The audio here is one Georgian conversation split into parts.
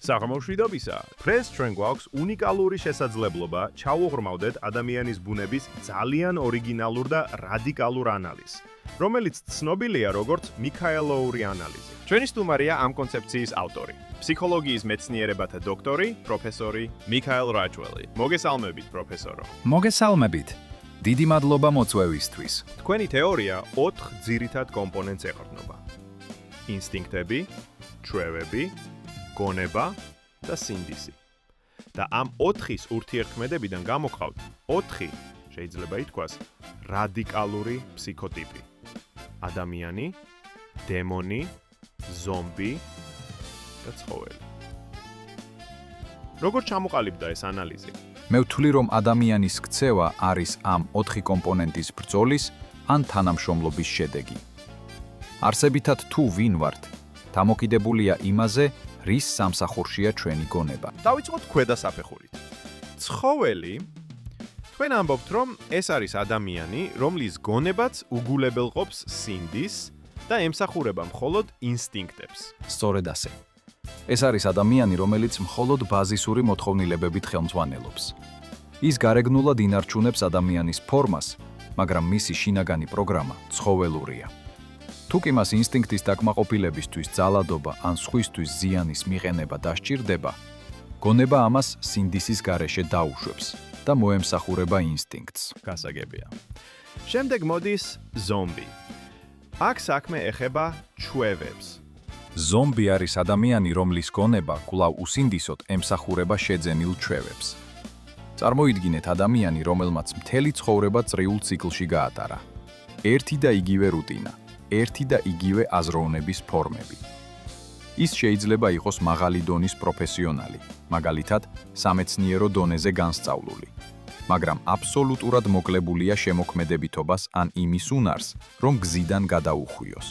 საღამოშვიდობისა. დღეს ჩვენ გვაქვს უნიკალური შესაძლებლობა ჩავუღრმავდეთ ადამიანის ბუნების ძალიან ორიგინალურ და რადიკალურ ანალიზს, რომელიც ცნობილია როგორც მიქაელოური ანალიზი. ჩვენი სტუმარია ამ კონცეფციის ავტორი, ფსიქოლოგიის მეცნიერებათა დოქტორი, პროფესორი მიქაელ რაჭველი. მოგესალმებით, პროფესორო. მოგესალმებით. დიდი მადლობა მოწვევისთვის. თქვენი თეორია 4 ძირითად კომპონენტს ეყრდნობა. ინსტინქტები, ჩვევები, გონება და სინდისი. და ამ 4-ის ურთიერთქმედებიდან გამოყავთ 4 შეიძლება ითქვას რადიკალური ფსიქოტიპი. ადამიანი, დემონი, ზომბი და ცხოველი. როგორ ჩამოყალიბდა ეს ანალიზი? მე ვთვლი, რომ ადამიანის ქცევა არის ამ 4 კომპონენტის ბრძოლის ან თანამშრომლობის შედეგი. არსებითად თუ ვინ ვართ, დამოკიდებულია იმაზე, რის სამსახურშია ჩვენი გონება. დავიწყოთ ქვედასაფეხურით. ცხოველი, თქვენ ამბობთ, რომ ეს არის ადამიანი, რომლის გონებაც უგულებელყოფს სინდისს და ემსახურება მხოლოდ ინსტინქტებს. სწორედ ასე. ეს არის ადამიანი, რომელიც მხოლოდ ბაზისური მოთხოვნილებებით ხელმძღვანელობს. ის გარეგნულად ინარჩუნებს ადამიანის ფორმას, მაგრამ მისი შინაგანი პროგრამა ცხოველურია. თუკი მას ინსტინქტის დაკმაყოფილებისთვის ძალადობა ან სხვისთვის ზიანის მიყენება დასჭირდება, გონება ამას სინდისის გარეშე დაუშვებს და მოემსახურება ინსტინქტს. გასაგებია. შემდეგ მოდის ზომბი. აქ საქმე ეხება ჩვევებს. ზომბი არის ადამიანი, რომლის გონება კვლავ უსინდისოდ ემსახურება შეძენილ ჩვევებს. წარმოიდგინეთ ადამიანი, რომელმაც მთელი ცხოვრება წრიულ ციკლში გაატარა. ერთი და იგივე რუტინა, ერთი და იგივე აზროვნების ფორმები. ის შეიძლება იყოს მაღალი დონის პროფესიონალი, მაგალითად, სამეცნიერო დონეზე განსწავლული, მაგრამ აბსოლუტურად მოკლებულია შემოქმედებითობას ან იმის უნარს, რომ გზიდან გადაუხვიოს.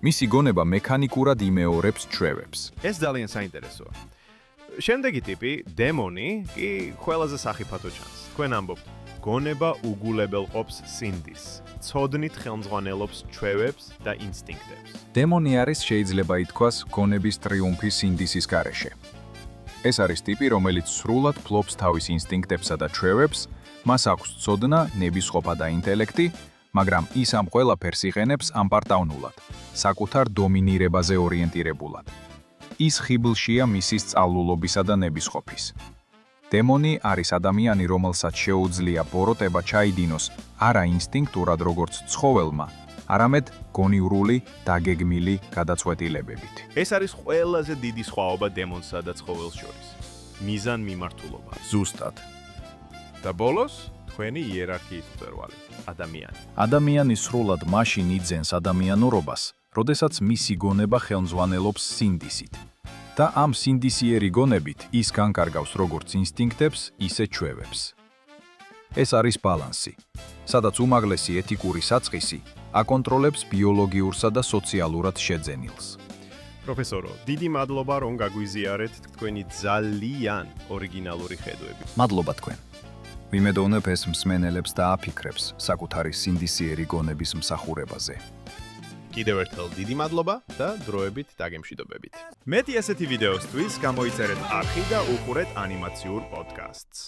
მისი გონება მექანიკურად იმეორებს ჩვევებს. ეს ძალიან საინტერესოა. შემდეგი ტიპი, დემონი, კი ყველაზე სახიფათო ჩანს. თქვენ ამბობთ, გონება უგულებელყოფს სინდისს, ცოდნით ხელმძღვანელობს ჩვევებს და ინსტინქტებს. დემონი არის, შეიძლება ითქვას, გონების ტრიუმფი სინდისის გარეშე. ეს არის ტიპი, რომელიც სრულად ფლობს თავის ინსტინქტებსა და ჩვევებს, მას აქვს ცოდნა, ნებისყოფა და ინტელექტი, მაგრამ ის ამ ყველაფერს იყენებს ამპარტავნულად, საკუთარ დომინირებაზე ორიენტირებულად. ის ხიბლშია მისი სწავლულობისა და ნებისყოფის. დემონი არის ადამიანი, რომელსაც შეუძლია ბოროტება ჩაიდინოს არა ინსტინქტურად როგორც ცხოველმა, არამედ გონივრული, დაგეგმილი გადაწყვეტილებებით. ეს არის ყველაზე დიდი სხვაობა დემონსა და ცხოველს შორის. მიზან-მიმართულობა. ზუსტად. და ბოლოს, თქვენი იერარქიის მწვერვალი, ადამიანი. ადამიანი სრულად მაშინ იძენს ადამიანურობას, როდესაც მისი გონება ხელმძღვანელობს სინდისით. და ამ სინდისიერი გონებით ის განკარგავს როგორც ინსტინქტებს, ისე ჩვევებს. ეს არის ბალანსი, სადაც უმაღლესი ეთიკური საწყისი აკონტროლებს ბიოლოგიურსა და სოციალურად შეძენილს. პროფესორო, დიდი მადლობა, რომ გაგვიზიარეთ თქვენი ძალიან ორიგინალური ხედვები. მადლობა თქვენ. ვიმედოვნებ ეს მსმენელებს და აფიქრებს საკუთარი სინდისიერი გონების მსახურებაზე. კიდევ ერთხელ დიდი მადლობა და დროებით დაგემშვიდობებით. მეტი ასეთი ვიდეოსთვის გამოიწერეთ არხი და უყურეთ ანიმაციურ პოდკასტს.